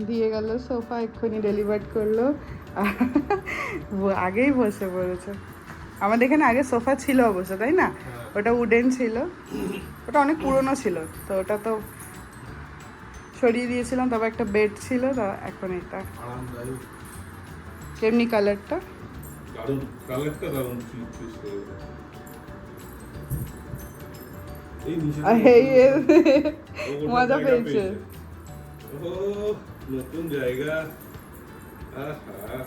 দিয়ে গেল সোফা, এক্ষুনি ডেলিভার করলো, আগেই বসে পড়েছে। আমাদের এখানে আগে সোফা ছিল অবশ্য, তাই না? ওটা উডেন ছিল, ওটা অনেক পুরনো ছিল, তো ওটা তো সরিয়ে দিয়েছিলাম। তবে একটা বেড ছিল, তা এখন এটা। কেমনি কালারটা? মজা পেয়েছে। নতুন জায়গা,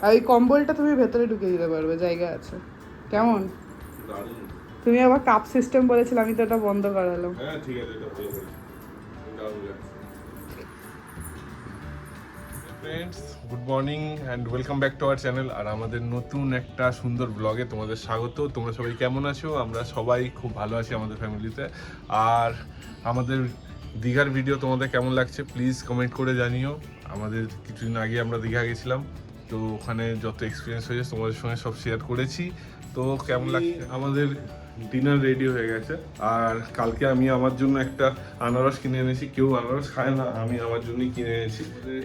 আর ওই কম্বলটা তুমি ভেতরে ঢুকে দিতে পারবে, জায়গা আছে। কেমন? দারুণ। তুমি আবার কাপ সিস্টেম বলেছিলে, আমি তো ওটা বন্ধ করালাম। হ্যাঁ ঠিক আছে, এটা ভালো করেছি, দারুণ লাগছে। Friends, good morning and welcome back to our channel. আর আমাদের নতুন একটা সুন্দর ব্লগে তোমাদের স্বাগত। তোমরা সবাই কেমন আছো? আমরা সবাই খুব ভালো আছি আমাদের ফ্যামিলিতে। আর আমাদের দীঘার ভিডিও তোমাদের কেমন লাগছে প্লিজ কমেন্ট করে জানিও। আমাদের কিছুদিন আগে আমরা দীঘা গেছিলাম, তো ওখানে যত এক্সপিরিয়েন্স হয়েছে তোমাদের সঙ্গে সব শেয়ার করেছি। তো কেমন লাগছে? আমাদের ডিনার রেডি হয়ে গেছে। আর কালকে আমি আমার জন্য একটা আনারস কিনে এনেছি। কেউ আনারস খায় না, আমি আমার জন্যই কিনে এনেছি।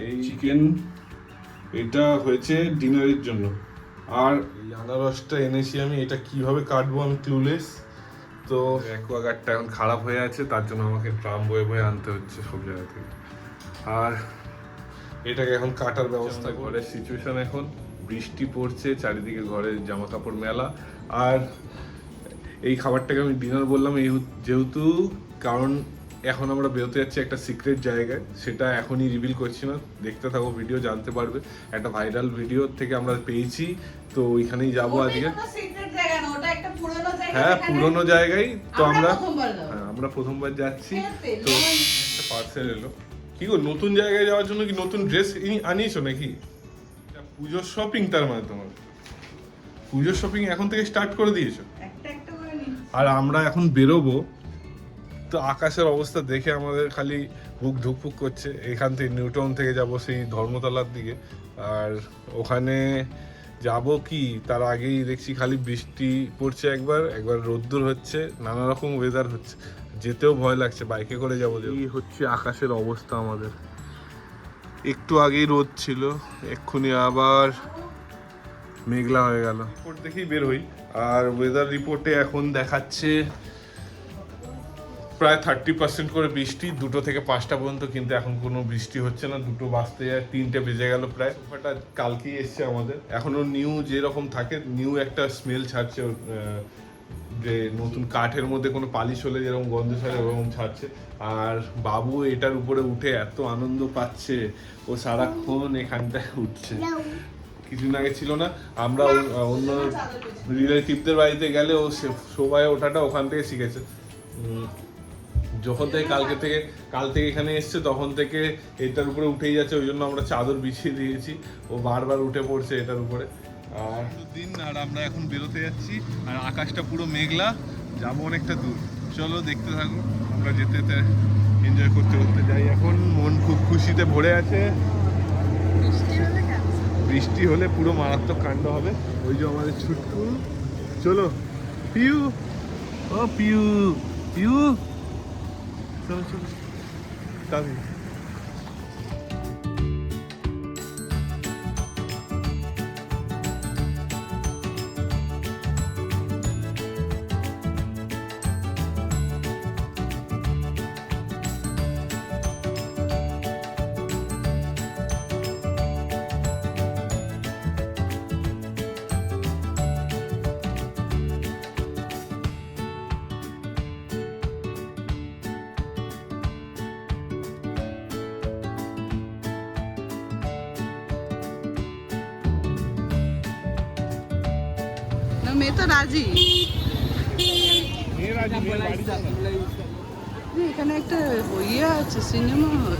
এই চিকেন, এটা হয়েছে ডিনারের জন্য। আর এই আনারসটা এনেছি আমি, এটা কিভাবে কাটবো আমি ক্লুলেস। তো অ্যাকোয়াগার্ডটা এখন খারাপ হয়ে আছে, তার জন্য আমাকে ড্রাম বয়ে বয়ে আনতে হচ্ছে সব জায়গা থেকে। আর এটাকে এখন কাটার ব্যবস্থা। ঘরের সিচুয়েশন এখন বৃষ্টি পড়ছে, চারিদিকে ঘরের জামা কাপড় মেলা। আর এই খাবারটাকে আমি ডিনার বললাম এই যেহেতু, কারণ এখন আমরা বেরোতে যাচ্ছি একটা সিক্রেট জায়গায়, সেটা এখনই রিভিল করছি না, দেখতে থাকো ভিডিও, জানতে পারবে। একটা ভাইরাল ভিডিও থেকে আমরা পেয়েছি, তো ওইখানেই যাবো আজকে। হ্যাঁ, পুরোনো জায়গায় তো আমরা প্রথমবার যাচ্ছি। তো একটা পার্সেল এলো। কি গো, নতুন জায়গায় যাওয়ার জন্য কি নতুন ড্রেস আনিয়েছো নাকি? পুজোর শপিং, তার মানে তোমার পুজোর শপিং এখন থেকে স্টার্ট করে দিয়েছো। আর আমরা এখন বেরোবো, তো আকাশের অবস্থা দেখে আমাদের খালি বুক ধুকপুক করছে। এখান থেকে নিউটাউন থেকে যাব সেই ধর্মতলার দিকে, আর ওখানে যাব কি তার আগেই দেখছি খালি বৃষ্টি পড়ছে, একবার একবার রোদ্দুর হচ্ছে, নানা রকম ওয়েদার হচ্ছে, যেতেও ভয় লাগছে। বাইকে করে যাবো। এই হচ্ছে আকাশের অবস্থা আমাদের। একটু আগেই রোদ ছিল, এক্ষুনি আবার মেঘলা হয়ে গেল। রিপোর্ট দেখেই বের হই। আর ওয়েদার রিপোর্টে এখন দেখাচ্ছে প্রায় 30% করে বৃষ্টি 2টো থেকে 5টা পর্যন্ত, কিন্তু এখন কোনো বৃষ্টি হচ্ছে না। 2টো বাজতে যায়, 3টে বেজে গেল প্রায়। সোফাটা কালকেই এসছে আমাদের, এখনও নিউ যেরকম থাকে, নিউ একটা স্মেল ছাড়ছে, যে নতুন কাঠের মধ্যে কোনো পালিশ হলে যেরকম গন্ধ ছাড়ে ওরকম ছাড়ছে। আর বাবু এটার উপরে উঠে এত আনন্দ পাচ্ছে, ও সারাক্ষণ এখানটায় উঠছে। কিছুদিন আগে ছিল না, আমরা অন্য রিলেটিভদের বাড়িতে গেলে ও সবাই ওঠাটা ওখান থেকে শিখেছে। যখন থেকে কাল থেকে এখানে এসছে তখন থেকে এটার উপরে উঠেই যাচ্ছে, ওই জন্য আমরা চাদর বিছিয়ে দিয়েছি, ও বারবার উঠে পড়ছে এটার উপরে। আর দিন, আর আমরা এখন বেরোতে যাচ্ছি, আর আকাশটা পুরো মেঘলা, যাবো অনেকটা দূর। চলো দেখতে থাকো, আমরা যেতে যেতে এনজয় করতে করতে যাই। এখন মন খুব খুশিতে ভরে আছে। বৃষ্টি হলে পুরো মারাত্মক কাণ্ড হবে। ওই যে আমাদের ছুটকু, চলো পিউ, ও পিউ পিউ, চলো চলো তাই। মেয়ে তো রাজি। এখানে একটা ইয়ে আছে, সিনেমা হল,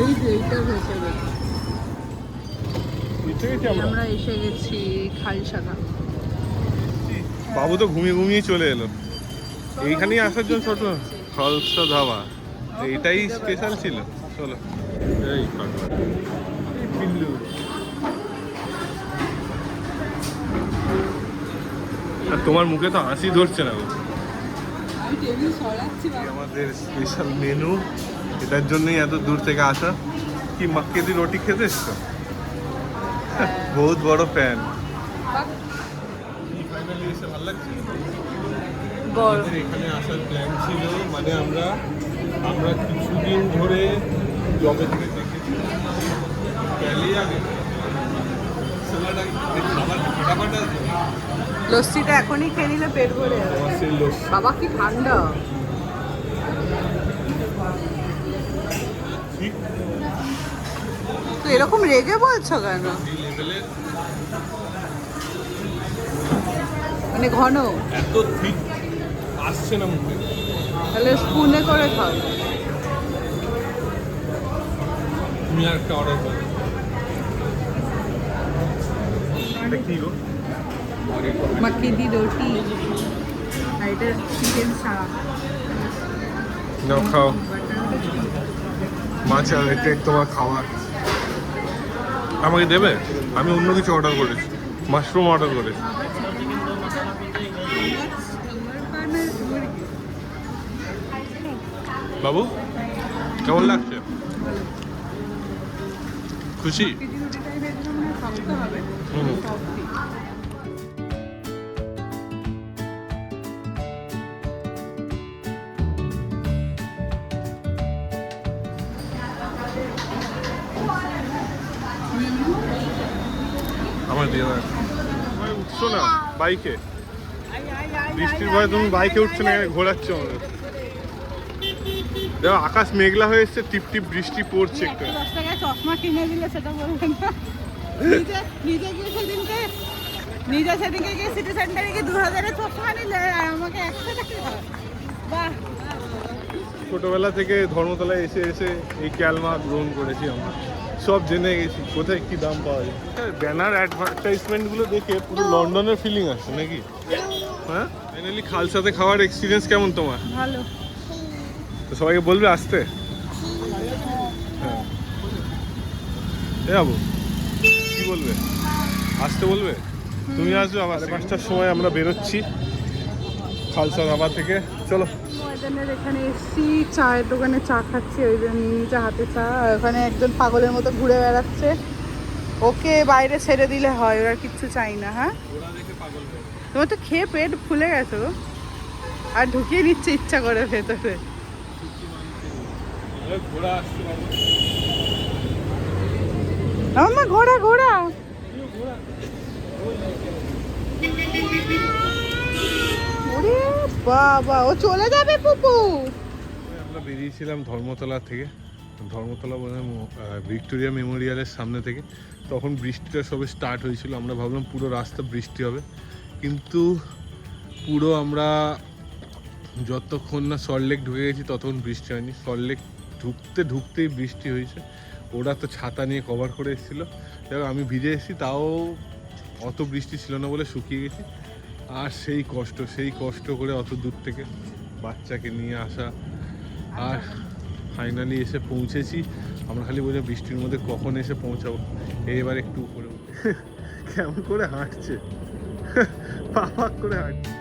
এই যে এইটার ভেতরে আমরা এসে গেছি খালসাগা। বাবু তো ঘুমিয়ে চলে এলো। এইখানেই আসার জন্য ছোট খালসা ধাবা, এটাই স্পেশাল ছিল। চলো এই পিল্লু আর তোমার মুখে তো হাসি ধরছে না গো। আমি টেবিল সরাচ্ছি এই আমাদের স্পেশাল মেনু, এটার জন্যই এত দূর থেকে আসা। কি মাক্কে দি রুটি খেতে এসছো? বহুত বড় ফ্যান। ফাইনালি এসে ভালো লাগছে। আমাদের এখানে আসার প্ল্যান ছিল, মানে আমরা কিছুদিন ধরে জবে থেকে দেখেছি লস্যিটা এখনই খেয়ে নিলে পেট ভরে যাবে। বাবা কি ঠান্ডা। তো এরকম রেগে বলছো কেন? মানে ঘন এত ঠিক আসছে না মুখে। তাহলে স্পুনে করে খাও। তুমি আর একটা অর্ডার করো। এটা কি গো? মাক্কি দি রুটি আর এটা চিকেন সারা। নাও খাও। মাছ আর এটা তোমার খাওয়ার। আমাকে দেবে? আমি অন্য কিছু অর্ডার করেছি, মাশরুম অর্ডার করেছি। বাবু কেমন লাগছে? খুশি? হুম। আমার দিয়ে দাও। উঠছো না বাইকে? বৃষ্টির ভয়ে তুমি বাইকে উঠছো না, ঘোরাচ্ছ আমাদের। দেখো আকাশ মেঘলা হয়ে এসছে, টিপ টিপ বৃষ্টি পড়ছে একটু। 10 টাকায় চশমা কিনে দিলে সেটা বলবেন না। নিজে সেদিনকে গিয়ে সিটি সেন্টারে গিয়ে 2000-এর চশমা নিলে আর আমাকে 100 টাকা। বাহ, ছোটবেলা থেকে ধর্মতলায় এসে এসে এই ক্যালমা গ্রহণ করেছি আমরা, সব জেনে গেছি কোথায় কি দাম পাওয়া যায়। ব্যানার অ্যাডভার্টাইজমেন্টগুলো দেখে পুরো লন্ডনের ফিলিং আসছে নাকি? হ্যাঁ, ফাইনালি খালসাতে খাওয়ার এক্সপিরিয়েন্স কেমন তোমার? ভালো। তো সবাইকে বলবে আসতে। হ্যাঁ, এ বাবু কি বলবে? আসতে বলবে? তুমি আসবে। আবার 5টার সময় আমরা বেরোচ্ছি খালসা ধাবা থেকে। চলো। ময়দানের এখানে এসছি, চায়ের দোকানে চা খাচ্ছি, ওই জন্য নিচে হাতে চা। আর ওখানে একজন পাগলের মতো ঘুরে বেড়াচ্ছে, ওকে বাইরে ছেড়ে দিলে হয়, ওরা কিচ্ছু চাই না। হ্যাঁ, তোমার তো খেয়ে পেট ফুলে গেছে গো, আর ঢুকিয়ে নিচ্ছে ইচ্ছা করে ভেতরে। আমার ঘোড়া ঘোড়া ওরে বাবা, ও চলে যাবে পুপু। আমরা বেরিয়েছিলাম ধর্মতলা থেকে, ধর্মতলা ভিক্টোরিয়া মেমোরিয়ালের সামনে থেকে। তখন বৃষ্টিটা সবে স্টার্ট হয়েছিল, আমরা ভাবলাম পুরো রাস্তা বৃষ্টি হবে, কিন্তু পুরো আমরা যতক্ষণ না সল্টলেক ঢুকে গেছি ততক্ষণ বৃষ্টি হয়নি। সল্টলেক ঢুকতেই বৃষ্টি হয়েছে। ওরা তো ছাতা নিয়ে কভার করে এসেছিলো, দেখো আমি ভিজে এসেছি, তাও অত বৃষ্টি ছিল না বলে শুকিয়ে গেছি। আর সেই কষ্ট করে অত দূর থেকে বাচ্চাকে নিয়ে আসা, আর ফাইনালি এসে পৌঁছেছি। আমরা খালি বলছি বৃষ্টির মধ্যে কখন এসে পৌঁছাবো। এবার একটু উপরে উঠে কেমন করে হাঁটছে, পাক করে হাঁটছে।